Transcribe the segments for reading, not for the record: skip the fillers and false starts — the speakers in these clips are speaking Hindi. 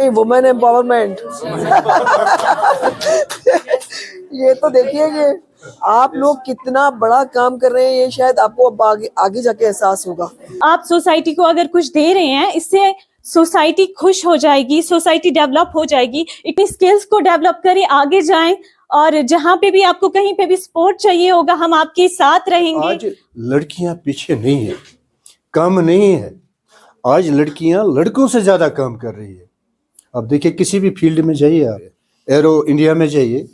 वाकई वुमेन एम्पावरमेंट। ये तो देखिए कि आप लोग कितना बड़ा काम कर रहे हैं, ये शायद आपको अब आगे जाके एहसास होगा। आप सोसाइटी को अगर कुछ दे रहे हैं, इससे सोसाइटी खुश हो जाएगी, सोसाइटी डेवलप हो जाएगी। इतनी स्किल्स को डेवलप करें, आगे जाएं, और जहां पे भी आपको कहीं पे भी सपोर्ट चाहिए होगा, हम आपके साथ रहेंगे। आज लड़कियां पीछे नहीं है, कम नहीं है। आज लड़कियां लड़कों से ज्यादा काम कर रही है। अब देखिए, किसी भी फील्ड में जाइए, आप एरो इंडिया में जाइए,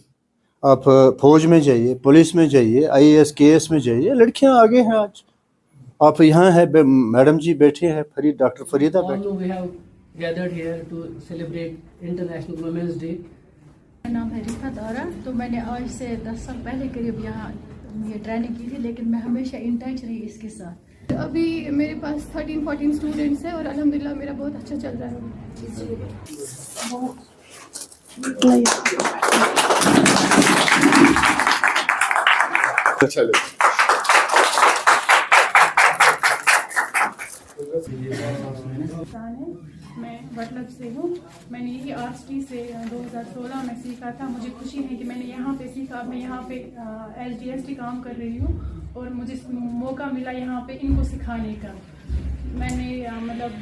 आप फौज में जाइए, पुलिस में जाइए, IAS KS में जाइए, लड़कियां आगे हैं। आज आप यहाँ है, मैडम जी बैठे हैं, डॉक्टर फरीदा बैठे। We have gathered here to celebrate International Women's Day. मेरा नाम है रिफा दारा। तो मैंने आज से 10 साल पहले करीब यहाँ ये ट्रेनिंग की थी, लेकिन मैं हमेशा इन टच रही इसके साथ। अभी मेरे पास 13-14 स्टूडेंट्स हैं और अल्हम्दुलिल्लाह मेरा बहुत अच्छा चल रहा है। मैं बटलक से हूँ। मैंने यही RST से 2016 में सीखा था। मुझे खुशी है कि मैंने यहाँ पे सीखा। मैं यहाँ पे SDST काम कर रही हूँ और मुझे मौका मिला यहाँ पे इनको सिखाने का। मैंने मतलब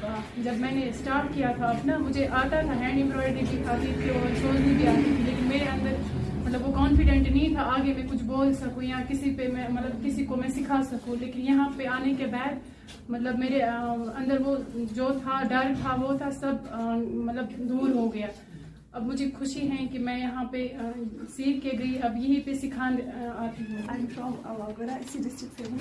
जब मैंने स्टार्ट किया था अपना, मुझे आता था, हैंड एम्ब्रॉयडरी भी आती थी और सोचनी भी आती थी, लेकिन मेरे अंदर मतलब वो कॉन्फिडेंट नहीं था आगे मैं कुछ बोल सकूं या किसी पे मैं मतलब किसी को मैं सिखा सकूं। लेकिन यहाँ पे आने के बाद मतलब मेरे अंदर वो जो था डर था वो था सब मतलब दूर हो गया। अब मुझे खुशी है कि मैं यहाँ पे सीख के गई, अब यहीं पे सिखाने आती हूँ। आई एम फ्रॉम आगरा, इसी डिस्ट्रिक्ट से हूँ।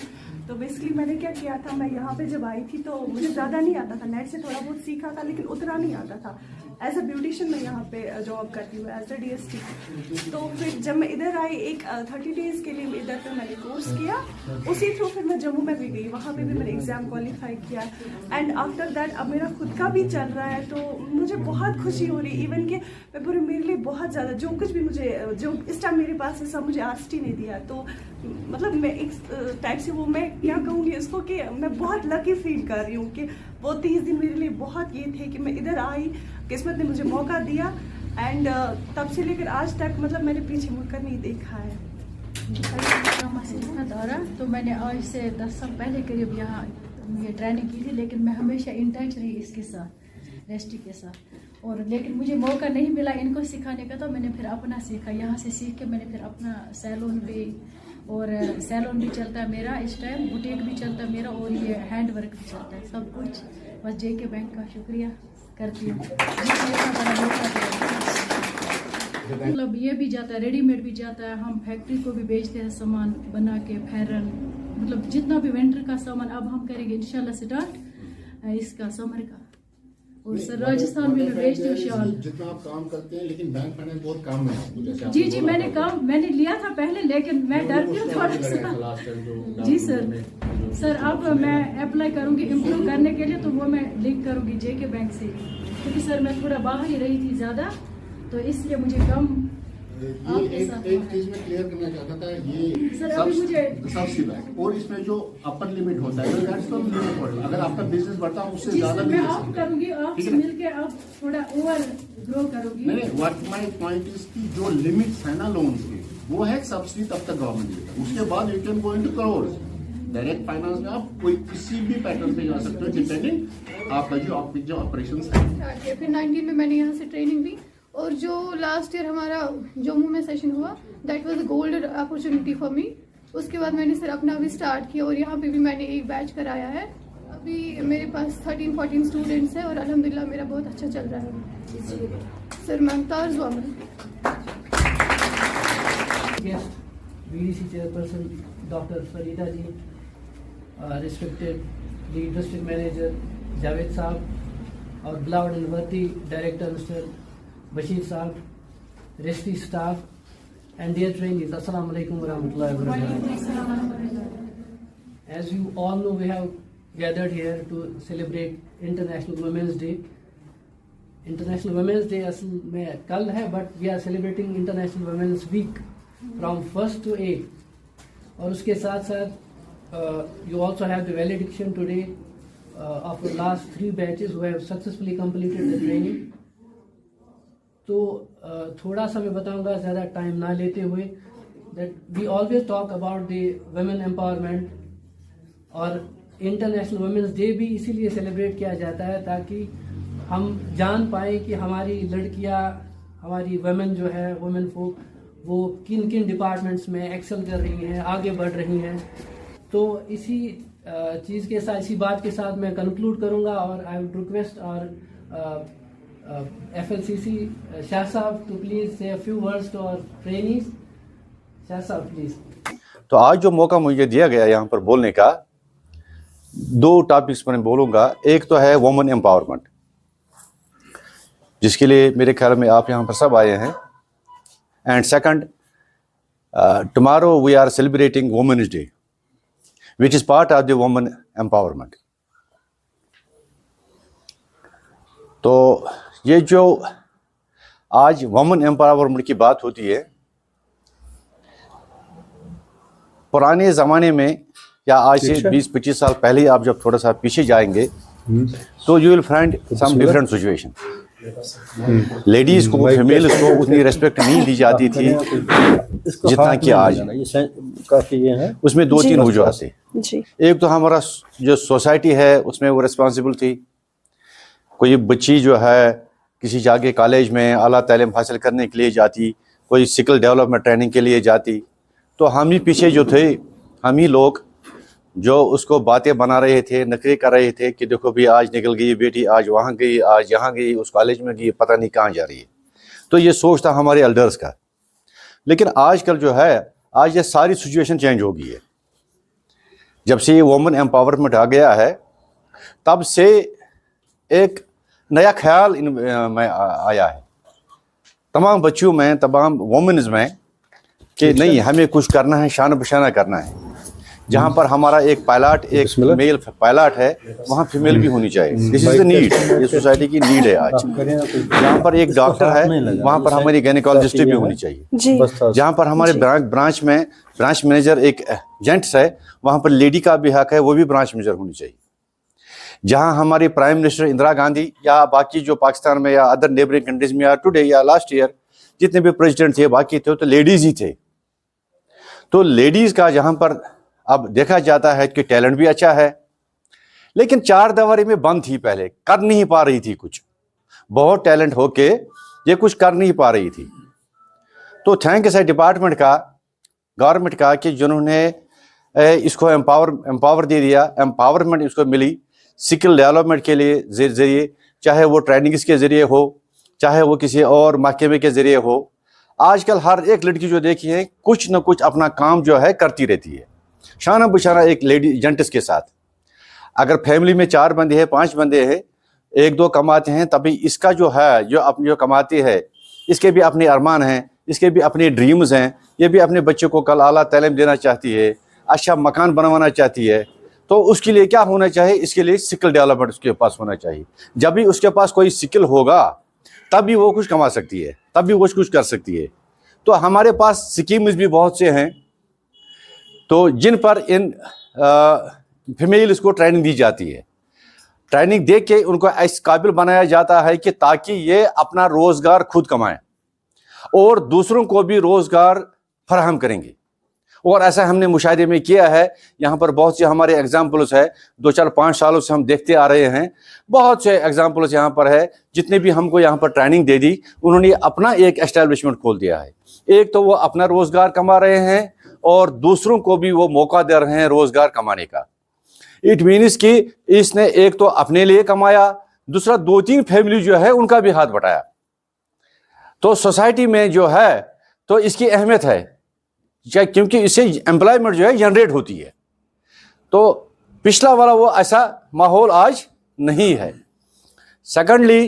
तो बेसिकली मैंने क्या किया था, मैं यहाँ पे जब आई थी तो मुझे ज़्यादा नहीं आता था, नेट से थोड़ा बहुत सीखा था लेकिन उतना नहीं आता था। एज अ ब्यूटिशियन मैं यहाँ पे जॉब करती हूँ एज अ DST। तो फिर जब मैं इधर आई, एक 30 डेज़ के लिए इधर पे मैंने कोर्स किया, उसी थ्रू फिर मैं जम्मू में भी गई, वहाँ पे भी मैंने एग्ज़ाम क्वालिफाई किया। एंड आफ्टर दैट अब मेरा खुद का भी चल रहा है, तो मुझे बहुत खुशी हो रही। इवन कि मैं पूरे मेरे लिए बहुत ज़्यादा जो कुछ भी मुझे जो इस टाइम मेरे पास है सब मुझे RST ने दिया। तो मतलब मैं एक टाइप से वो मैं क्या कहूँगी इसको कि मैं बहुत लकी फील कर रही हूँ कि वो 30 दिन मेरे लिए बहुत ये थे कि मैं इधर आई, किस्मत ने मुझे मौका दिया। एंड तब से लेकर आज तक मतलब मैंने पीछे मुड़कर नहीं देखा है। दारा। तो मैंने आज से 10 साल पहले करीब यहाँ ये ट्रेनिंग की थी, लेकिन मैं हमेशा इन टच रही इसके साथ, रेस्टी के साथ। और लेकिन मुझे मौका नहीं मिला इनको सिखाने का, तो मैंने फिर अपना सीखा। यहाँ से सीख के मैंने फिर अपना सैलून भी, और सैलून भी चलता है मेरा इस टाइम, बुटीक भी चलता है मेरा, और ये हैंड वर्क भी चलता है, सब कुछ। बस JK बैंक का शुक्रिया करती हूँ। मतलब ये भी जाता है, रेडीमेड भी जाता है, हम फैक्ट्री को भी बेचते हैं सामान बना के, फैरन, मतलब जितना भी विंटर का सामान अब हम करेंगे इंशाल्लाह स्टार्ट इसका समर का। और सर राजस्थान में बेचते हो शाल। जितना आप काम करते हैं, लेकिन बैंक फाइनेंस बहुत कम है। जी मैंने लिया था पहले, लेकिन मैं डरती हूँ थोड़ा सा। जी सर अब मैं अप्लाई करूंगी इम्प्रूव करने के लिए, तो वो मैं लिंक करूंगी JK बैंक से, क्योंकि सर मैं थोड़ा बाहर ही रही थी ज्यादा, तो इसलिए मुझे कम। एक चीज में क्लियर करना चाहता था, ये सर अभी मुझे सब्सिडी बैंक और इसमें जो अपर लिमिट होता है, अगर आपका बिजनेस बढ़ता है उससे ज्यादा मैं आप करूंगी, आपसे मिलके आप थोड़ा ओवर ग्रो करूंगी। नहीं, व्हाट माय पॉइंट इज की जो लिमिट्स है ना लोन्स के, वो है सब्सिडी तब तक गवर्नमेंट देता है, उसके बाद you can go into crore. Direct finance में आप कोई किसी भी पैटर्न पे जा सकते हो, डिपेंडिंग आपका जो ऑपरेशन है। फिर 19 में मैंने यहाँ से ट्रेनिंग ली, और जो लास्ट ईयर हमारा जम्मू में सेशन हुआ, that was a golden opportunity for me. उसके बाद मैंने सर अपना भी स्टार्ट किया, और यहाँ पे भी मैंने एक बैच कराया है। अभी मेरे पास 13-14 स्टूडेंट्स हैं और अल्हम्दुलिल्लाह मेरा बहुत अच्छा चल रहा है। Sir Mumtaz Waman. BDC chairperson doctor Farida ji, respected lead district manager Javed sahab, और beloved and worthy director mister Bashir sahab, rest staff and dear trainees, Assalamu alaikum wa rahmatullahi wa barakatuh. As you all know, we have gathered here to celebrate International Women's Day. International Women's Day असल में कल है, but we are celebrating International Women's Week from 1st to 8th. और उसके साथ साथ you also have the valediction today of the last 3 batches who have successfully completed the training. तो थोड़ा सा मैं बताऊंगा ज़्यादा टाइम ना लेते हुए, that we always talk about the women empowerment, और इंटरनेशनल वुमेन्स डे भी इसीलिए सेलिब्रेट किया जाता है ताकि हम जान पाए कि हमारी लड़कियां, हमारी वुमेन जो है, वुमेन folk, वो किन किन डिपार्टमेंट्स में एक्सेल कर रही हैं, आगे बढ़ रही हैं। तो इसी चीज़ के साथ, इसी बात के साथ मैं कंक्लूड करूंगा, और आई वुड रिक्वेस्ट और FLCC शाह साहब to please say a few words to our trainees. Shah साहब प्लीज। तो आज जो मौका मुझे दिया गया यहाँ पर बोलने का, 2 टॉपिक्स पर मैं बोलूँगा। एक तो है वुमेन एम्पावरमेंट, जिसके लिए मेरे ख्याल में आप यहाँ पर सब आए हैं, and second, tomorrow we are celebrating women's day which is part of the women empowerment. तो ये जो आज वुमेन एम्पावरमेंट की बात होती है, पुराने ज़माने में या आज से 20-25 साल पहले आप जब थोड़ा सा पीछे जाएंगे तो you will find some different situation. Ladies को, फीमेल्स को उतनी रेस्पेक्ट नहीं दी जाती थी जितना कि आज है। उसमें 2-3 वजूहत थी। एक तो हमारा जो सोसाइटी है उसमें वो रिस्पॉन्सिबल थी। कोई बच्ची जो है किसी जाके कॉलेज में आला तालीम हासिल करने के लिए जाती, कोई स्किल डेवलपमेंट ट्रेनिंग के लिए जाती, तो हम ही पीछे जो थे, हम ही लोग जो उसको बातें बना रहे थे, नखरे कर रहे थे कि देखो भी आज निकल गई बेटी, आज वहाँ गई, आज यहाँ गई, उस कॉलेज में गई, पता नहीं कहाँ जा रही है। तो ये सोच था हमारे एल्डर्स का। लेकिन आजकल जो है, आज ये सारी सिचुएशन चेंज हो गई है। जब से ये वुमेन एम्पावरमेंट आ गया है, तब से एक नया ख्याल में आया है तमाम बच्चियों में, तमाम वुमेन्स में, कि नहीं, हमें कुछ करना है, शान बशाना करना है। जहाँ पर हमारा एक पायलट, एक मेल पायलट है, वहाँ फीमेल भी होनी चाहिए। दिस इज द नीड, ये सोसाइटी की नीड है आज। जहाँ पर एक डॉक्टर है, वहाँ पर हमारी गायनेकोलॉजिस्ट भी होनी चाहिए। जहाँ पर हमारे ब्रांच में ब्रांच मैनेजर एक जेंट्स है, वहाँ पर लेडी का भी हक है, वो भी ब्रांच मैनेजर होनी चाहिए। जहाँ हमारी प्राइम मिनिस्टर इंदिरा गांधी या बाकी जो पाकिस्तान में या अदर नेबरिंग कंट्रीज में या टुडे या लास्ट ईयर जितने भी प्रेसिडेंट थे, बाकी थे तो लेडीज़ ही थे। तो लेडीज़ का जहाँ पर अब देखा जाता है कि टैलेंट भी अच्छा है, लेकिन 4 दीवारी में बंद थी, पहले कर नहीं पा रही थी कुछ। बहुत टैलेंट होके ये कुछ कर नहीं पा रही थी। तो थैंक्स है डिपार्टमेंट का, गवर्नमेंट का, कि जिन्होंने इसको एम्पावर दे दिया, एम्पावरमेंट इसको मिली स्किल डेवलपमेंट के लिए ज़रिए, चाहे वो ट्रेनिंग्स के ज़रिए हो, चाहे वो किसी और महकमे के ज़रिए हो। आजकल हर एक लड़की जो देखी है, कुछ न कुछ अपना काम जो है करती रहती है, शाना बिशाना एक लेडी जेंट्स के साथ। अगर फैमिली में 4 बंदे हैं, 5 बंदे हैं, 1-2 कमाते हैं, तभी इसका जो है, जो कमाती है, इसके भी अपने अरमान हैं, इसके भी अपने ड्रीम्स हैं। ये भी अपने बच्चों को कल आला तालीम देना चाहती है, अच्छा मकान बनवाना चाहती है। तो उसके लिए क्या होना चाहिए? इसके लिए स्किल डेवलपमेंट उसके पास होना चाहिए। जब भी उसके पास कोई स्किल होगा तब भी वो कुछ कमा सकती है, तब भी वो कुछ कर सकती है। तो हमारे पास स्कीम्स भी बहुत से हैं, तो जिन पर इन फीमेल्स को ट्रेनिंग दी जाती है। ट्रेनिंग दे के उनको इस काबिल बनाया जाता है कि ताकि ये अपना रोज़गार खुद कमाएं और दूसरों को भी रोज़गार फराहम करेंगे। और ऐसा हमने मुशाहिदे में किया है। यहाँ पर बहुत से हमारे एग्जाम्पल्स है, 2-4-5 सालों से हम देखते आ रहे हैं। बहुत से एग्जाम्पल्स यहाँ पर है, जितने भी हमको यहाँ पर ट्रेनिंग दे दी, उन्होंने अपना एक एस्टेब्लिशमेंट खोल दिया है। एक तो वो अपना रोज़गार कमा रहे हैं और दूसरों को भी वो मौका दे रहे हैं रोज़गार कमाने का। इट मीन्स कि इसने एक तो अपने लिए कमाया, दूसरा 2-3 फैमिली जो है उनका भी हाथ बटाया। तो सोसाइटी में जो है तो इसकी अहमियत है, क्योंकि इससे एम्प्लॉयमेंट जो है जनरेट होती है। तो पिछला वाला वो ऐसा माहौल आज नहीं है। सेकंडली,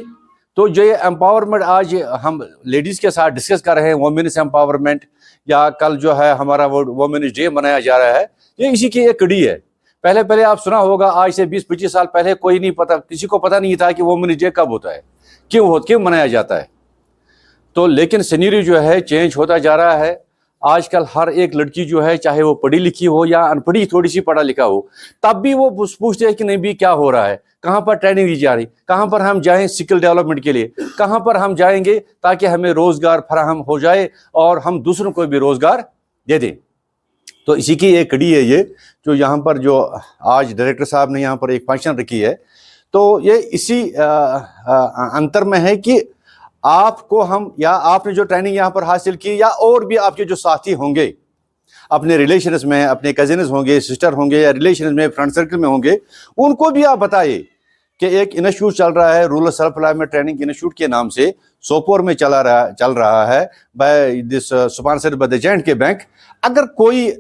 तो जो ये एम्पावरमेंट आज हम लेडीज़ के साथ डिस्कस कर रहे हैं, वुमेन्स एम्पावरमेंट, या कल जो है हमारा वो वुमेन्स डे मनाया जा रहा है, ये इसी की एक कड़ी है। पहले आप सुना होगा, आज से 20-25 साल पहले कोई नहीं पता, किसी को पता नहीं था कि वुमेन्स डे कब होता है, क्यों मनाया जाता है। तो लेकिन सिनेरियो जो है चेंज होता जा रहा है। आजकल हर एक लड़की जो है, चाहे वो पढ़ी लिखी हो या अनपढ़ी, थोड़ी सी पढ़ा लिखा हो, तब भी वो पूछते हैं कि नहीं भी क्या हो रहा है, कहाँ पर ट्रेनिंग दी जा रही, कहाँ पर हम जाएं स्किल डेवलपमेंट के लिए, कहाँ पर हम जाएंगे ताकि हमें रोज़गार फराहम हो जाए और हम दूसरों को भी रोज़गार दे दें। तो इसी की एक कड़ी है ये, जो यहाँ पर जो आज डायरेक्टर साहब ने यहाँ पर एक फंक्शन रखी है, तो ये इसी अंतर में है कि आपको हम, या आपने जो ट्रेनिंग यहाँ पर हासिल की, या और भी आपके जो साथी होंगे अपने रिलेशंस में, अपने कजिन्स होंगे, सिस्टर होंगे, या रिलेशंस में, फ्रेंड सर्कल में होंगे, उनको भी आप बताइए कि एक इंस्टीट्यूट चल रहा है, rural self employment training institute के नाम से, सोपोर में चल रहा है, by this sponsored by the J&K bank. अगर कोई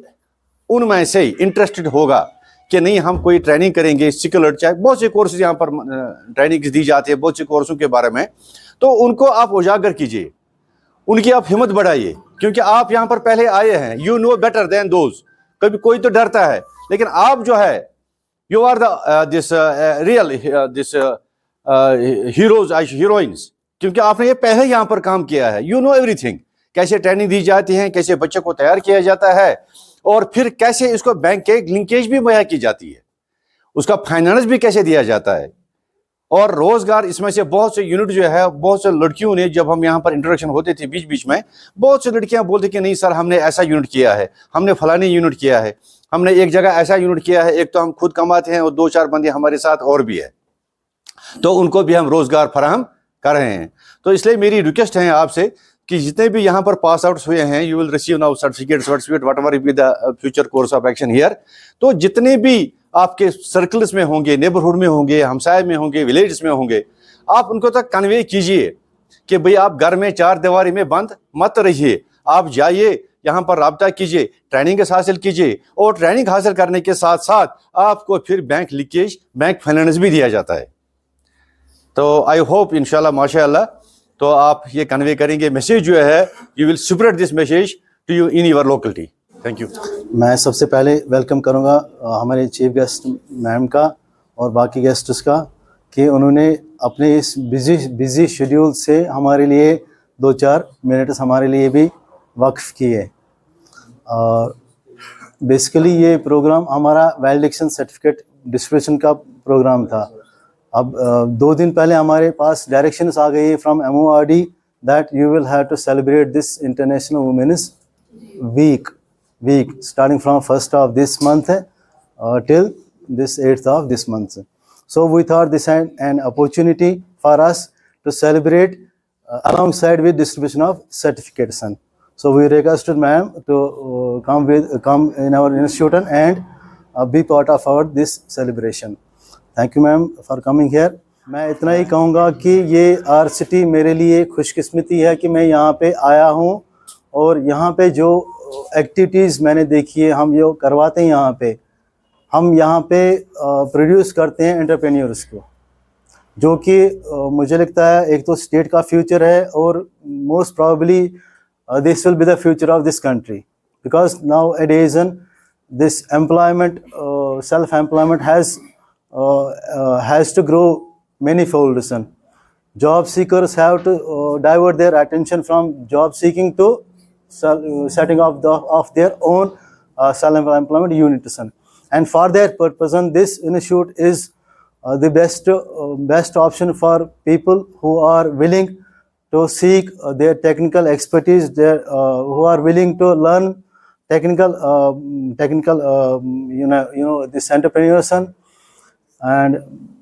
उनमें से इंटरेस्टेड होगा कि नहीं हम कोई ट्रेनिंग करेंगे, स्किल, चाहे बहुत से कोर्सेज यहाँ पर ट्रेनिंग दी जाती है बहुत से कोर्सों के बारे में, तो उनको आप उजागर कीजिए, उनकी आप हिम्मत बढ़ाइए, क्योंकि आप यहाँ पर पहले आए हैं, you know better than those. कभी कोई तो डरता है, लेकिन आप जो है, you are this real this heroes heroines, क्योंकि आपने ये पहले यहाँ पर काम किया है, यू नो एवरीथिंग, कैसे ट्रेनिंग दी जाती है, कैसे बच्चे को तैयार किया जाता है, और फिर कैसे इसको बैंक के लिंकेज भी मुहैया की जाती है, उसका फाइनेंस भी कैसे दिया जाता है, और रोजगार। इसमें से बहुत से यूनिट जो है, बहुत से लड़कियों ने, जब हम यहाँ पर इंट्रोडक्शन होते थे बीच बीच में, बहुत से लड़कियां बोलती कि नहीं सर हमने ऐसा यूनिट किया है, हमने फलानी यूनिट किया है, हमने एक जगह ऐसा यूनिट किया है, एक तो हम खुद कमाते हैं और 2-4 बंदे हमारे साथ और भी है, तो उनको भी हम रोजगार फराहम कर रहे हैं। तो इसलिए मेरी रिक्वेस्ट है आपसे कि जितने भी यहाँ पर पास आउट्स हुए हैं, you will receive now certificate what ever be the future course of action here. तो जितने भी आपके सर्कल्स में होंगे, नेबरहुड में होंगे, हमसाय में होंगे, विलेज में होंगे, आप उनको तक कन्वे कीजिए कि भाई आप घर में 4 दीवारी में बंद मत रहिए, आप जाइए, यहाँ पर राब्ता कीजिए, ट्रेनिंग हासिल कीजिए, और ट्रेनिंग हासिल करने के साथ साथ आपको फिर बैंक लीकेज, बैंक फाइनेंस भी दिया जाता है। तो आई होप इंशाल्लाह माशाअल्लाह, तो आप ये कन्वे करेंगे मैसेज जो है, you will spread this message to you in your locality. Thank you. मैं सबसे पहले वेलकम करूंगा हमारे चीफ गेस्ट मैम का और बाकी गेस्ट्स का, कि उन्होंने अपने इस बिजी शेड्यूल से हमारे लिए 2-4 मिनट हमारे लिए भी वक्फ किए। और बेसिकली ये प्रोग्राम हमारा वैलिडेशन सर्टिफिकेट डिस्ट्रीब्यूशन का प्रोग्राम था। अब 2 दिन पहले हमारे पास डायरेक्शंस आ गई from MORD that you will have to celebrate this international women's week starting from 1st of this month till this 8th of this month. So we thought this an opportunity for us to celebrate alongside with distribution of certificates. So we requested ma'am to come in our institute and be part of our this celebration. Thank you ma'am for coming here. मैं इतना ही कहूँगा कि ये RCT मेरे लिए खुशकिस्मती है कि मैं यहाँ पे आया हूँ, और यहाँ पे जो एक्टिविटीज़ मैंने देखी है, हम जो करवाते हैं यहाँ पे, हम यहाँ पे प्रोड्यूस करते हैं एंटरप्रेन्योर्स को, जो कि मुझे लगता है एक तो स्टेट का फ्यूचर है, और most probably this will be the future of this country, because nowadays this employment, self employment has to grow many folds. Job seekers have to divert their attention from job seeking to setting up of their own self-employment units. And for that purpose, this institute is the best option for people who are willing to seek their technical expertise, who are willing to learn technical this entrepreneurship. And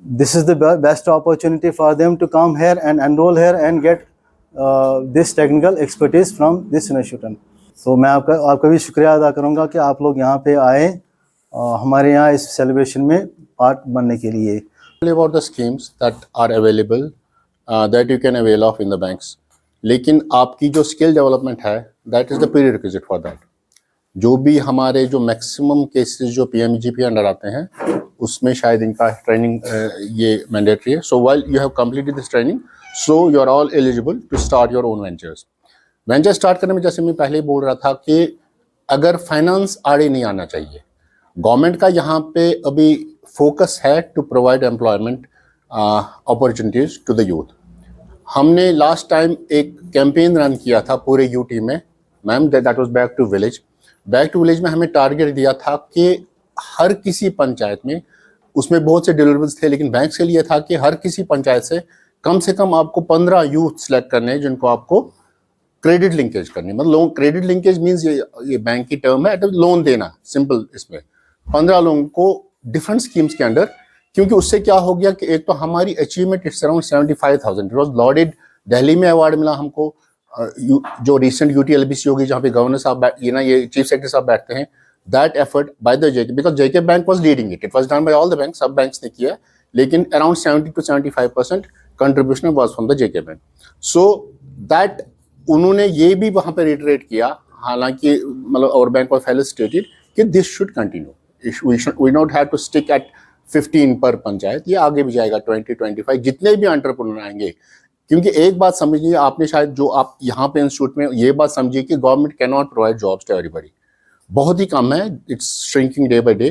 this is the best opportunity for them to come here and enroll here and get this technical expertise from this institution. So मैं आपका भी शुक्रिया अदा करूँगा कि आप लोग यहाँ पे आए हमारे यहाँ इस सेलिब्रेशन में पार्ट बनने के लिए. About the schemes that are available that you can avail of in the banks. लेकिन आपकी जो स्किल डेवलपमेंट है, that is the prerequisite for that. जो भी हमारे जो मैक्सिमम केसेस जो PMGP अंडर आते हैं, उसमें शायद इनका ट्रेनिंग ये मैंडेटरी है. So while you have completed this training, so you are all eligible to start your own ventures. Venture start करने में जैसे मैं पहले बोल रहा था कि अगर फाइनेंस आड़े नहीं आना चाहिए. गवर्नमेंट का यहाँ पे अभी फोकस है to provide employment opportunities to the youth. हमने लास्ट टाइम एक कैंपेन रन किया था पूरे यूटी में, ma'am that was back to village. Back to village में हमें टारगेट दिया था कि हर किसी पंचायत में, उसमें बहुत से डिलीवरेबल्स थे, लेकिन बैंक के लिए था कि हर किसी पंचायत से कम आपको 15 यूथ सेलेक्ट करने हैं जिनको आपको क्रेडिट लिंकेज करनी। मतलब क्रेडिट लिंकेज मीन्स ये बैंक की टर्म है, लोन देना सिंपल। इसमें 15 लोगों को डिफरेंट स्कीम्स के अंडर, क्योंकि उससे क्या हो गया कि एक तो हमारी achievement it's around 75,000, it was loaded. Delhi में अवार्ड मिला हमको, जो रिसेंट UTLBC होगी जहाँ पे गवर्नर साहब ये चीफ सेक्रेटरी साहब बैठते हैं, that effort by the JK, because JK bank was leading it was done by all the bank, सब बैंक्स ने किया, लेकिन around 70 to 75% contribution was from the JK bank. So that उन्होंने ये भी वहाँ पे रिटरेट किया, हालांकि मतलब और बैंक ऑफ हेल्थ स्टेटेड कि this should continue, we not have to stick at 15 पर पंचायत, ये आगे भी जाएगा 20-25 जितने भी एंटरप्रेन्योर आएंगे। क्योंकि एक बात समझिए, आपने शायद जो आप यहाँ पे इंस्टीट्यूट में ये बात समझिए कि government can not provide jobs to everybody, बहुत ही कम है, it's shrinking day by day.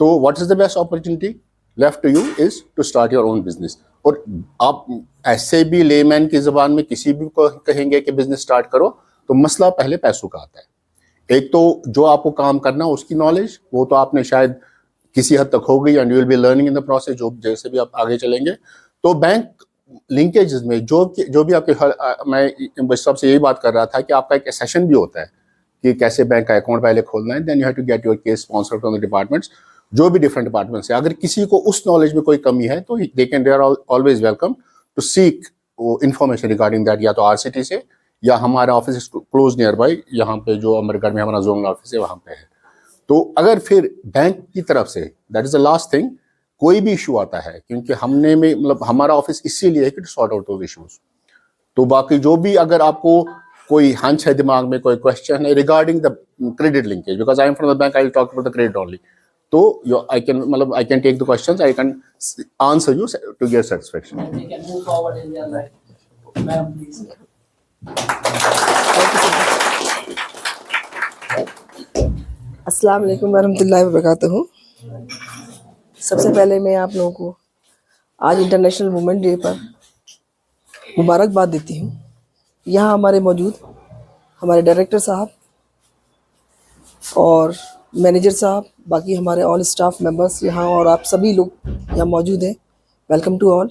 तो what is the best opportunity left to you is to start your own business. और आप ऐसे भी लेमैन की ज़बान में किसी भी को कहेंगे कि बिजनेस स्टार्ट करो, तो मसला पहले पैसों का आता है। एक तो जो आपको काम करना उसकी नॉलेज, वो तो आपने शायद किसी हद तक हो गई, and you will be learning in the process, जो जैसे भी आप आगे चलेंगे। तो बैंक लिंकेजेस में जो भी आपके, मैं सबसे यही बात कर रहा था कि आपका एक सेशन भी होता है कि कैसे बैंक का अकाउंट पहले खोलना है, then you have to get your case sponsored from the departments, जो भी डिफरेंट डिपार्टमेंट्स है। अगर किसी को उस नॉलेज में कोई कमी है तो they are always welcome to seek information regarding that, या तो RCT से, या हमारा ऑफिस क्लोज नियर बाई, यहाँ पे जो अमरगढ़ में हमारा जोनल ऑफिस है वहाँ पे है। तो अगर फिर बैंक की तरफ से, that is the last thing, कोई भी इशू आता है, क्योंकि हमने में मतलब हमारा ऑफिस इसीलिए है कि to sort out those issues. तो बाकी जो भी अगर आपको कोई हंच है दिमाग में, कोई क्वेश्चन है regarding the credit linkage, because I am from the bank, I will talk about the credit only, तो I can take the questions, I can answer you to get satisfaction. अस्सलाम वालेकुम वरहमतुल्लाहि वबरकातुहू। सबसे पहले मैं आप लोगों को आज इंटरनेशनल वुमेन डे पर मुबारकबाद देती हूँ। यहाँ हमारे मौजूद हमारे डायरेक्टर साहब और मैनेजर साहब, बाकी हमारे ऑल स्टाफ मेंबर्स यहाँ, और आप सभी लोग यहाँ मौजूद हैं, वेलकम टू ऑल।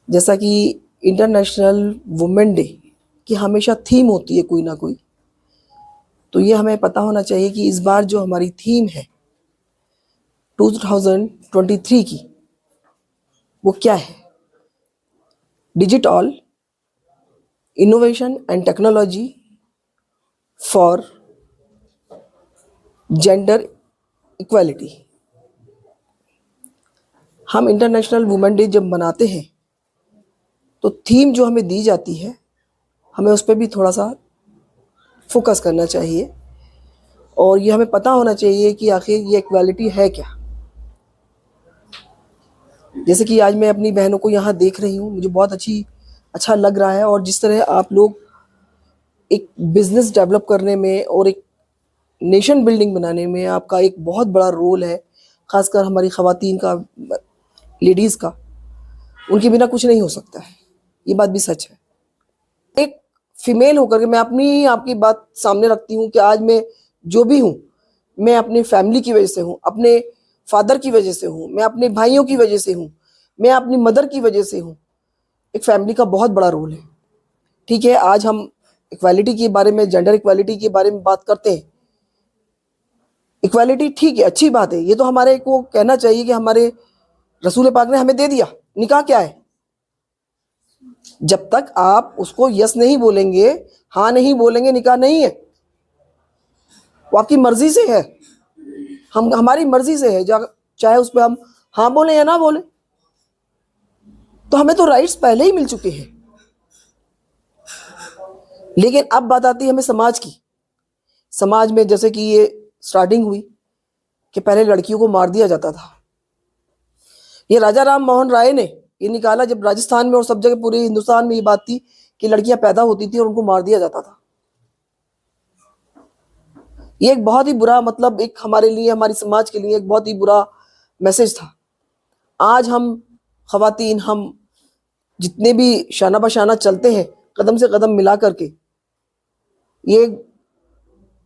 जैसा कि इंटरनेशनल वुमेन डे की हमेशा थीम होती है कोई ना कोई, तो ये हमें पता होना चाहिए कि इस बार जो हमारी थीम है 2023 की, वो क्या है। Digital innovation and technology for gender equality. हम इंटरनेशनल वुमेन डे जब मनाते हैं तो थीम जो हमें दी जाती है, हमें उस पर भी थोड़ा सा फोकस करना चाहिए, और ये हमें पता होना चाहिए कि आखिर ये इक्वालिटी है क्या। जैसे कि आज मैं अपनी बहनों को यहाँ देख रही हूँ, मुझे बहुत अच्छा लग रहा है। और जिस तरह आप लोग एक बिजनेस डेवलप करने में और एक नेशन बिल्डिंग बनाने में आपका एक बहुत बड़ा रोल है, ख़ासकर हमारी ख़वातीन का, लेडीज़ का, उनके बिना कुछ नहीं हो सकता है, ये बात भी सच है। एक फीमेल होकर के मैं आपकी बात सामने रखती हूँ कि आज मैं जो भी हूँ, मैं अपनी फैमिली की वजह से हूँ, अपने फादर की वजह से हूँ, मैं अपने भाइयों की वजह से हूँ, मैं अपनी मदर की वजह से हूँ। एक फैमिली का बहुत बड़ा रोल है। ठीक है, आज हम इक्वालिटी के बारे में, जेंडर इक्वालिटी के बारे में बात करते हैं। इक्वालिटी ठीक है, अच्छी बात है, ये तो हमारे को कहना चाहिए कि हमारे रसूल पाक ने हमें दे दिया। निकाह क्या है? जब तक आप उसको यस नहीं बोलेंगे, हाँ नहीं बोलेंगे, निकाह नहीं है। वो आपकी मर्जी से है, हमारी मर्जी से है, चाहे उस पर हम हाँ बोले या ना बोले। तो हमें तो राइट्स पहले ही मिल चुके हैं। लेकिन अब बात आती है हमें समाज की। समाज में जैसे कि ये स्टार्टिंग हुई कि पहले लड़कियों को मार दिया जाता था। ये राजा राम मोहन राय ने ये निकाला जब राजस्थान में और सब जगह पूरे हिंदुस्तान में ये बात थी कि लड़कियां पैदा होती थी और उनको मार दिया जाता था। ये एक बहुत ही बुरा, मतलब एक हमारे लिए, हमारी समाज के लिए एक बहुत ही बुरा मैसेज था। आज हम ख़वातीन, हम जितने भी शाना बशाना चलते हैं, कदम से कदम मिला करके, ये एक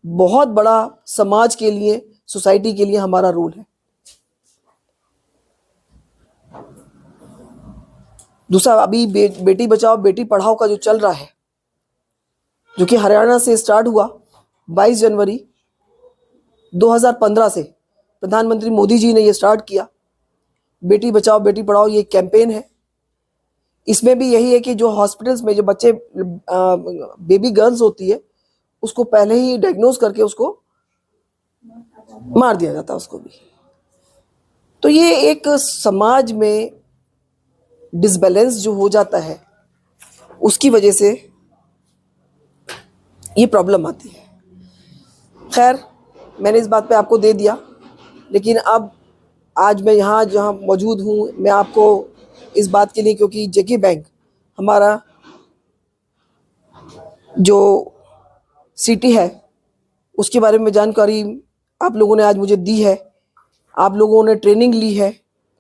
बहुत बड़ा समाज के लिए, सोसाइटी के लिए हमारा रोल है। दूसरा, अभी बेटी बचाओ बेटी पढ़ाओ का जो चल रहा है, जो कि हरियाणा से स्टार्ट हुआ 22 जनवरी 2015 से प्रधानमंत्री मोदी जी ने ये स्टार्ट किया। बेटी बचाओ बेटी पढ़ाओ ये कैंपेन है। इसमें भी यही है कि जो हॉस्पिटल्स में जो बच्चे बेबी गर्ल्स होती है, उसको पहले ही डायग्नोज करके उसको मार दिया जाता है उसको भी। तो ये एक समाज में डिसबैलेंस जो हो जाता है, उसकी वजह से ये प्रॉब्लम आती है। खैर, मैंने इस बात पे आपको दे दिया, लेकिन अब आज मैं यहाँ जहाँ मौजूद हूँ, मैं आपको इस बात के लिए, क्योंकि जेके बैंक हमारा जो सिटी है उसके बारे में जानकारी आप लोगों ने आज मुझे दी है। आप लोगों ने ट्रेनिंग ली है,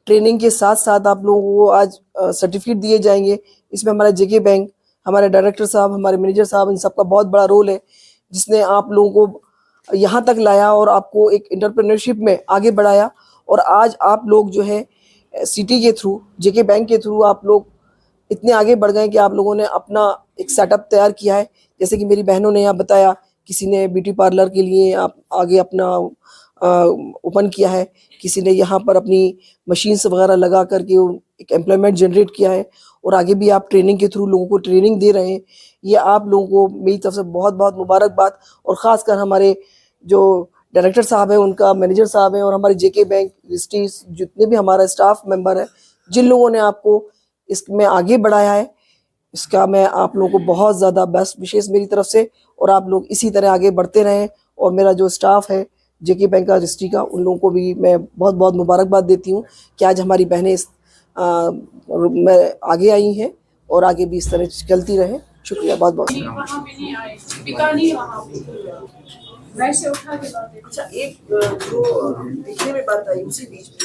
ट्रेनिंग के साथ साथ आप लोगों को आज सर्टिफिकेट दिए जाएंगे। इसमें हमारा जेके बैंक, हमारे डायरेक्टर साहब, हमारे मैनेजर साहब, इन सबका बहुत बड़ा रोल है, जिसने आप लोगों को यहाँ तक लाया और आपको एक एंटरप्रेन्योरशिप में आगे बढ़ाया। और आज आप लोग जो है सिटी के थ्रू, जेके बैंक के थ्रू आप लोग इतने आगे बढ़ गए कि आप लोगों ने अपना एक सेटअप तैयार किया है। जैसे कि मेरी बहनों ने यहाँ बताया, किसी ने ब्यूटी पार्लर के लिए आप आगे अपना ओपन किया है, किसी ने यहाँ पर अपनी मशीन्स वगैरह लगा करके एक एम्प्लॉयमेंट जनरेट किया है, और आगे भी आप ट्रेनिंग के थ्रू लोगों को ट्रेनिंग दे रहे हैं। ये आप लोगों को मेरी तरफ से बहुत बहुत मुबारकबाद। और ख़ासकर हमारे जो डायरेक्टर साहब हैं, उनका मैनेजर साहब हैं, और हमारे जेके बैंक जितने भी हमारा स्टाफ मेंबर है, जिन लोगों ने आपको इसमें आगे बढ़ाया है, इसका मैं आप लोगों को बहुत ज़्यादा बेस्ट विशेष मेरी तरफ से। और आप लोग इसी तरह आगे बढ़ते रहें। और मेरा जो स्टाफ है जेके बैंक का डिस्ट्रिक्ट का, उन लोगों को भी मैं बहुत बहुत मुबारकबाद देती हूँ कि आज हमारी बहनें में आगे आई हैं और आगे भी इस तरह चलती रहे। शुक्रिया बहुत बहुत। अच्छा, एक जो दिखने में बात आई उसी बीच में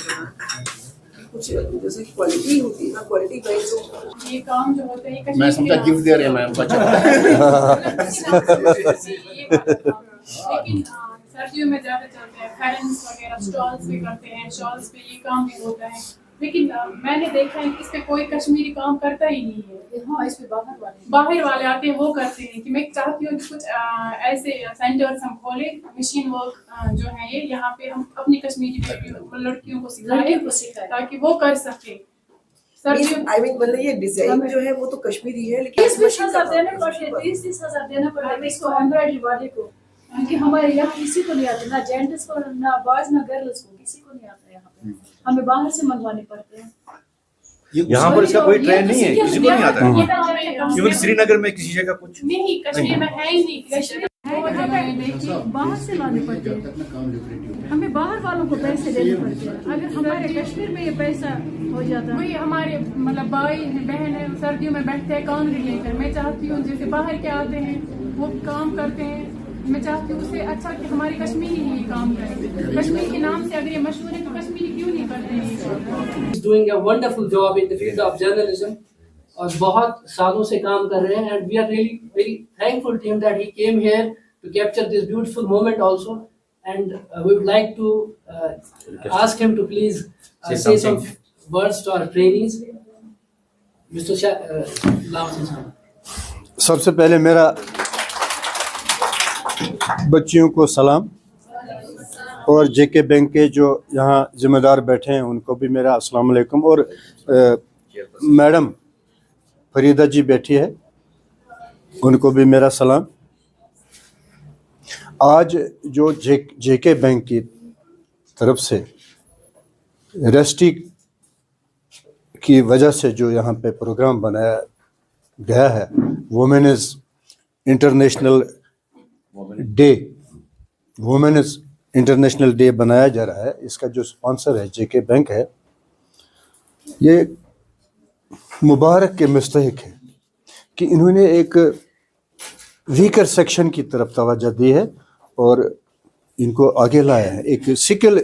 कुछ जैसे क्वालिटी होती है ना, क्वालिटी वाइज ये काम जो होता है, मैं समझा गिफ्ट दे रहे हैं मैम बच्चों लेकिन सर्दियों में ज्यादा चलते हैं, फैंस वगैरह स्टॉल्स भी करते हैं, शॉल्स पे ये काम भी होता है। लेकिन मैंने देखा है कि इस पे कोई कश्मीरी काम करता ही नहीं है। हाँ, इस पे बाहर वाले आते हैं, वो करते हैं। कि मैं चाहती हूँ कि कुछ ऐसे सेंटर्स हम खोले, मशीन वर्क जो है ये यहाँ पे हम अपनी कश्मीरी लड़कियों को सिखाएं ताकि वो कर सके। मतलब ये डिजाइन जो है वो तो कश्मीरी है, लेकिन 20,000 देना पड़ेगा, 30,000 देना पड़ेगा इसको एम्ब्रॉयडरी वाले को, क्योंकि हमारे यहाँ किसी को नहीं आता, ना जेंट्स को, ना बॉयज, ना गर्ल्स को, किसी को नहीं आता। यहाँ पे हमें बाहर से मंगवाने पड़ते हैं। यहाँ पर इसका कोई ट्रेंड नहीं है, किसी को नहीं आता है। इवन श्रीनगर में किसी जगह कुछ नहीं, कश्मीर में है ही नहीं। कश्मीर बाहर से लाने पड़ते हैं, हमें बाहर वालों को पैसे देने पड़ते हैं। अगर हमारे कश्मीर में ये पैसा हो जाता है, वही हमारे मतलब भाई बहन है, सर्दियों में बैठते हैं काम लेकर। मैं चाहती हूँ जैसे बाहर के आते हैं वो काम करते हैं, मैं चाहती हूँ उससे अच्छा कि हमारी कश्मीरी ही काम करें। कश्मीर के नाम से अगर ये मशहूर है तो कश्मीरी क्यों नहीं करते हैं। He's doing a wonderful job in the field of journalism और बहुत सालों से काम कर रहे हैं। And we are really very thankful to him that he came here to capture this beautiful moment also. And we would like to ask him to please say some words to our trainees. Mr. Lam. सबसे पहले मेरा बच्चियों को सलाम, और जेके बैंक के जो यहाँ जिम्मेदार बैठे हैं उनको भी मेरा अस्सलाम वालेकुम। और मैडम फरीदा जी बैठी है, उनको भी मेरा सलाम। आज जो जेके बैंक की तरफ से रेस्टी की वजह से जो यहाँ पे प्रोग्राम बनाया गया है, वुमेन्स इंटरनेशनल डे बनाया जा रहा है, इसका जो स्पॉन्सर है जेके बैंक है। ये मुबारक के मुस्तहिक है कि इन्होंने एक वीकर सेक्शन की तरफ तवज्जो दी है और इनको आगे लाया है। एक स्किल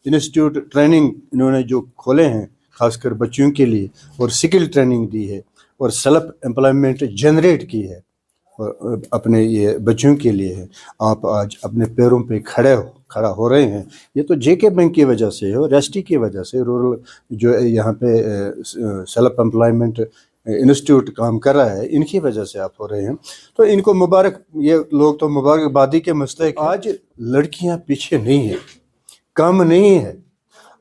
इंस्टीट्यूट ट्रेनिंग इन्होंने जो खोले हैं खासकर बच्चियों के लिए, और स्किल ट्रेनिंग दी है और सेल्फ एम्प्लॉयमेंट जनरेट की है। अपने ये बच्चों के लिए है, आप आज अपने पैरों पे खड़ा हो रहे हैं, ये तो जेके बैंक की वजह से है और एसटी की वजह से, रूरल जो यहाँ पे सेल्फ एम्प्लॉयमेंट इंस्टीट्यूट काम कर रहा है, इनकी वजह से आप हो रहे हैं। तो इनको मुबारक, ये लोग तो मुबारकबादी के मुस्तहिक। आज लड़कियां पीछे नहीं है, कम नहीं है,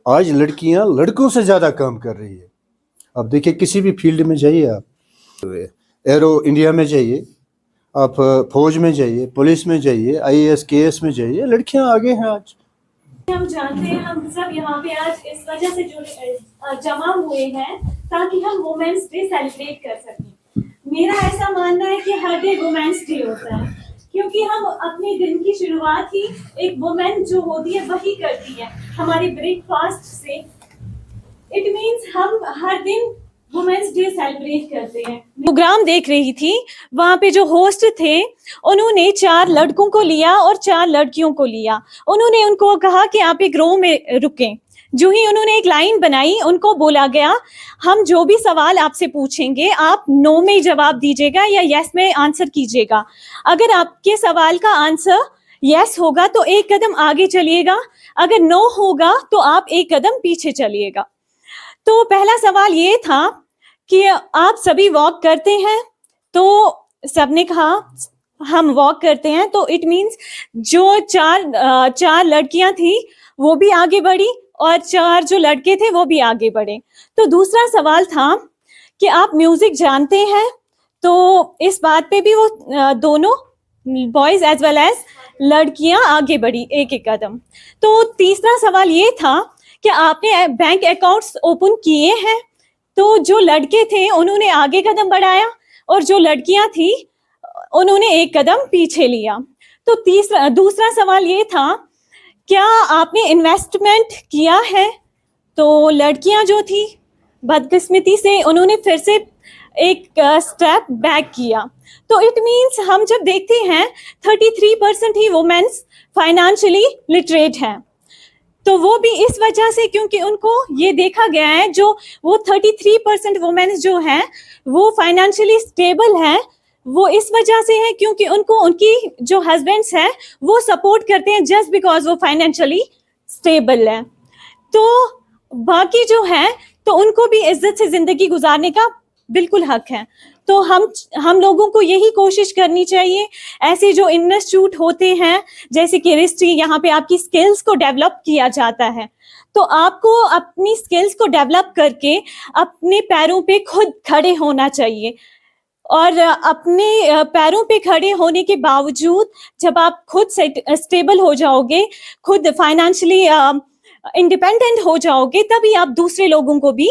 आज लड़कियां लड़कों से ज़्यादा काम कर रही है। आप देखिए किसी भी फील्ड में जाइए, आप एरो इंडिया में जाइए, आप फौज में जाइए, पुलिस में जाइए, IAS KS में जाइए, लड़कियां आगे हैं आज। हम जानते हैं, हम सब यहाँ पे आज इस वजह से जो जमा हुए हैं ताकि हम वुमेन्स डे सेलिब्रेट कर सकें। मेरा ऐसा मानना है कि हर डे वुमेन्स डे होता है, क्योंकि हम अपने दिन की शुरुआत ही एक वुमेन जो होती है वही करती है, हमारे ब्रेकफास्ट से। इट मीन्स हम हर दिन वुमेन्स डे सेलिब्रेट करते हैं। प्रोग्राम देख रही थी, वहाँ पे जो होस्ट थे उन्होंने 4 लड़कों को लिया और 4 लड़कियों को लिया। उन्होंने उनको कहा कि आप एक रो में रुकें। जो ही उन्होंने एक लाइन बनाई, उनको बोला गया हम जो भी सवाल आपसे पूछेंगे आप नो में जवाब दीजिएगा या यस में आंसर कीजिएगा। अगर आपके सवाल का आंसर यस होगा तो एक कदम आगे चलिएगा, अगर नो होगा तो आप एक कदम पीछे चलिएगा। तो पहला सवाल ये था कि आप सभी वॉक करते हैं? तो सबने कहा हम वॉक करते हैं। तो इट मीन्स जो चार लड़कियां थी वो भी आगे बढ़ी और 4 जो लड़के थे वो भी आगे बढ़े। तो दूसरा सवाल था कि आप म्यूजिक जानते हैं? तो इस बात पे भी वो दोनों बॉयज एज वेल एज लड़कियां आगे बढ़ी एक एक कदम। तो तीसरा सवाल ये था कि आपने बैंक अकाउंट्स ओपन किए हैं? तो जो लड़के थे उन्होंने आगे कदम बढ़ाया और जो लड़कियां थी उन्होंने एक कदम पीछे लिया। तो दूसरा सवाल ये था क्या आपने इन्वेस्टमेंट किया है? तो लड़कियां जो थी बदकिस्मती से उन्होंने फिर से एक स्टेप बैक किया। तो इट मीन्स हम जब देखते हैं 33% ही वुमेन्स फाइनेंशियली लिटरेट हैं। तो वो भी इस वजह से क्योंकि उनको ये देखा गया है जो वो 33% वुमेन्स जो हैं वो फाइनेंशियली स्टेबल हैं, वो इस वजह से है क्योंकि उनको उनकी जो हस्बैंड्स हैं वो सपोर्ट करते हैं जस्ट बिकॉज वो फाइनेंशियली स्टेबल है। तो बाकी जो है तो उनको भी इज्जत से जिंदगी गुजारने का बिल्कुल हक है। तो हम लोगों को यही कोशिश करनी चाहिए, ऐसे जो इंस्टीट्यूट होते हैं जैसे कि रिस्ट्री, यहाँ पे आपकी स्किल्स को डेवलप किया जाता है। तो आपको अपनी स्किल्स को डेवलप करके अपने पैरों पे खुद खड़े होना चाहिए और अपने पैरों पे खड़े होने के बावजूद जब आप खुद स्टेबल हो जाओगे, खुद फाइनेंशियली इंडिपेंडेंट हो जाओगे, तभी आप दूसरे लोगों को भी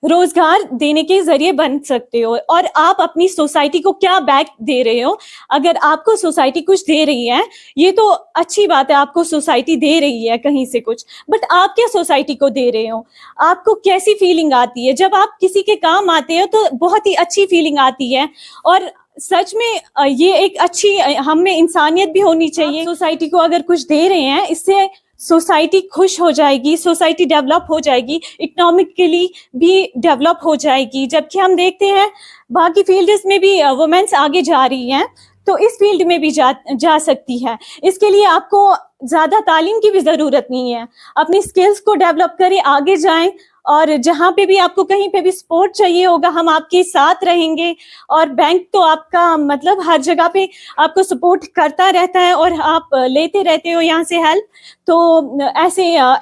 रोजगार देने के जरिए बन सकते हो। और आप अपनी सोसाइटी को क्या बैक दे रहे हो? अगर आपको सोसाइटी कुछ दे रही है ये तो अच्छी बात है, आपको सोसाइटी दे रही है कहीं से कुछ, बट आप क्या सोसाइटी को दे रहे हो? आपको कैसी फीलिंग आती है जब आप किसी के काम आते हो? तो बहुत ही अच्छी फीलिंग आती है और सच में ये एक अच्छी हम में इंसानियत भी होनी चाहिए। सोसाइटी को अगर कुछ दे रहे हैं इससे सोसाइटी खुश हो जाएगी, सोसाइटी डेवलप हो जाएगी, इकोनॉमिकली भी डेवलप हो जाएगी। जबकि हम देखते हैं बाकी फील्ड्स में भी वुमेन्स आगे जा रही हैं, तो इस फील्ड में भी जा सकती है। इसके लिए आपको ज़्यादा तालीम की भी ज़रूरत नहीं है, अपनी स्किल्स को डेवलप करें, आगे जाएं और जहाँ पे भी आपको कहीं पे भी सपोर्ट चाहिए होगा हम आपके साथ रहेंगे। और बैंक तो आपका मतलब हर जगह पे आपको सपोर्ट करता रहता है और आप लेते रहते हो यहाँ से हेल्प। तो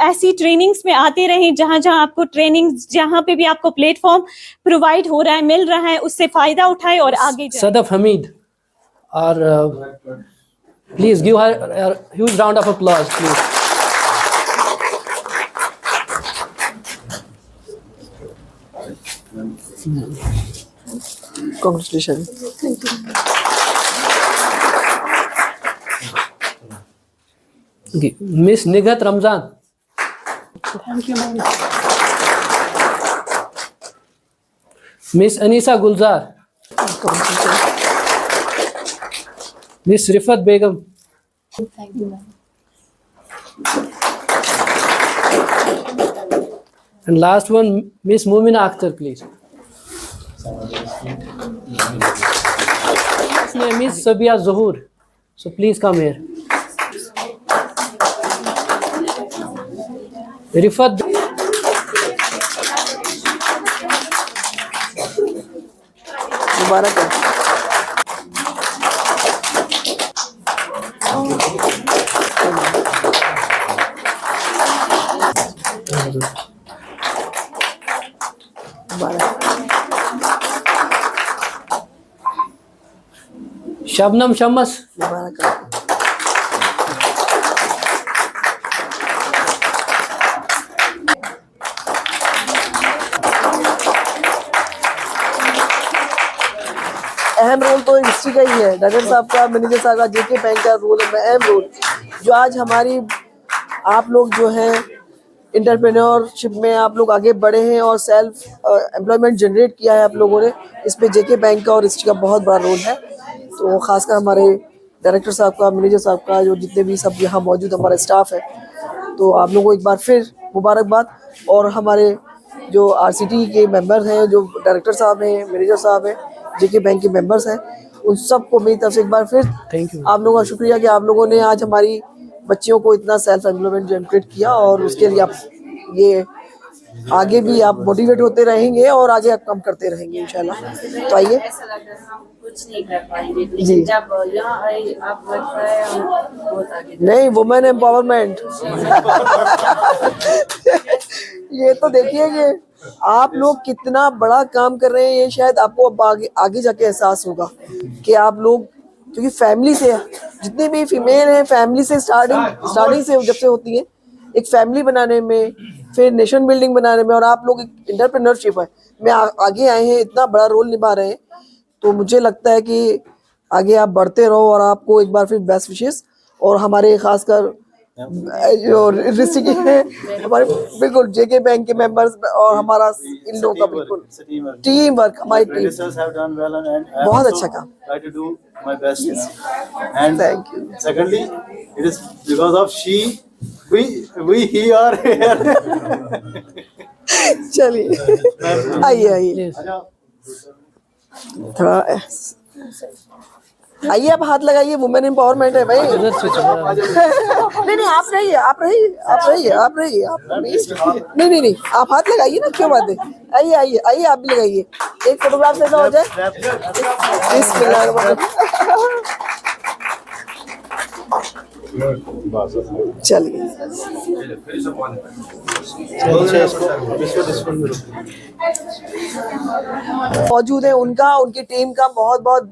ऐसी ट्रेनिंग्स में आते रहें, जहाँ जहाँ आपको ट्रेनिंग्स, जहाँ पे भी आपको प्लेटफॉर्म प्रोवाइड हो रहा है, मिल रहा है, उससे फ़ायदा उठाए और आगे जाए। सदफ हमीद और please give her huge round of applause please. Congratulations. Miss Nighat Ramzan. Thank you ma'am. Miss Aneesa Gulzar. Miss Rifat Begum. Thank you ma'am. And last one, Miss Mumina Akhtar, please. name is Sabia Zuhur. So please come here. Rifat. मुबारक है। शबनम शमस। मुबारक है। अहम रोल तो हिस्ट्री का ही है, डायरेक्टर साहब का, मैनेजर साहब का, जेके बैंक का रोल है, अहम रोल जो आज हमारी आप लोग जो है इंटरप्रेन्योरशिप में आप लोग आगे बढ़े हैं और सेल्फ एम्प्लॉयमेंट जनरेट किया है आप लोगों ने, इस पे जेके बैंक का और हिस्ट्री का बहुत बड़ा रोल है। तो खासकर हमारे डायरेक्टर साहब का, मैनेजर साहब का, जो जितने भी सब यहाँ मौजूद हमारा स्टाफ है, तो आप लोगों को एक बार फिर मुबारकबाद। और हमारे जो आरसीटी के मेंबर हैं, जो डायरेक्टर साहब हैं, मैनेजर साहब हैं, जेके बैंक के मेंबर्स हैं, उन सबको मेरी तरफ से एक बार फिर थैंक यू। आप लोगों का शुक्रिया कि आप लोगों ने आज हमारी बच्चियों को इतना सेल्फ एम्प्लॉयमेंट जनरेट किया, और उसके लिए आप ये आगे भी आप मोटिवेट होते रहेंगे और आगे आप काम करते रहेंगे इंशाल्लाह। तो आइए। ऐसा लग रहा है हम कुछ नहीं कर पाएंगे, जी। लेकिन जब यहाँ आए आप लगता है हम बहुत आगे। नहीं, वुमेन एम्पावरमेंट ये तो देखिए कि आप लोग कितना बड़ा काम कर रहे हैं, ये शायद आपको अब आगे जाके एहसास होगा कि आप लोग, क्योंकि फैमिली से जितनी भी फीमेल हैं, फैमिली से स्टार्टिंग से जब से होती है, एक फैमिली बनाने में, फिर नेशन बिल्डिंग बनाने में, और आप लोग एक एंटरप्रेन्योरशिप में आगे आए हैं, इतना बड़ा रोल निभा रहे हैं। तो मुझे लगता है कि आगे आप बढ़ते रहो, और आपको एक बार फिर बेस्ट विशेस। और हमारे खासकर जो डिस्ट्रिक्ट है हमारे बिल्कुल जेके बैंक के मेंबर्स और हमारा इन लोगों का बिल्कुल टीम वर्क, हमारी टीम बहुत अच्छा काम। My best, and Thank you. Secondly, it is because of she, he are here. चलिए आइए थोड़ा आइए, आप हाथ लगाइए, वुमेन एम्पावरमेंट है भाई। नहीं, आप रहिए, नहीं, आप हाथ लगाइए ना, क्यों बात है। आइए आप भी लगाइए, एक फोटोग्राफ से हो जाए। चलिए मौजूद है उनका, उनकी टीम का बहुत बहुत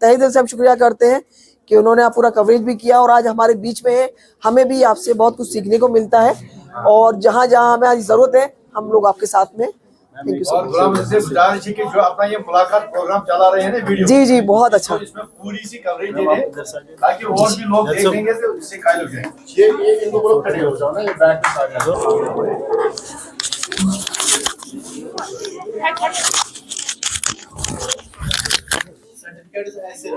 तहे दिल से हम शुक्रिया करते हैं कि उन्होंने पूरा कवरेज भी किया और आज हमारे बीच में है। हमें भी आपसे बहुत कुछ सीखने को मिलता है, और जहाँ जहाँ हमें आज जरूरत है हम लोग आपके साथ में। Thank you so much. जो अपना ये मुलाकात प्रोग्राम चला रहे हैं ना वीडियो, जी बहुत अच्छा, तो इसमें पूरी सी कवरेज दे दें ताकि और भी लोग देखेंगे तो इससे कायल हो जाएंगे। ये इन लोगों खड़े हो जाओ ना, ये बैक पे आ जाओ। सर्टिफिकेट ऐसे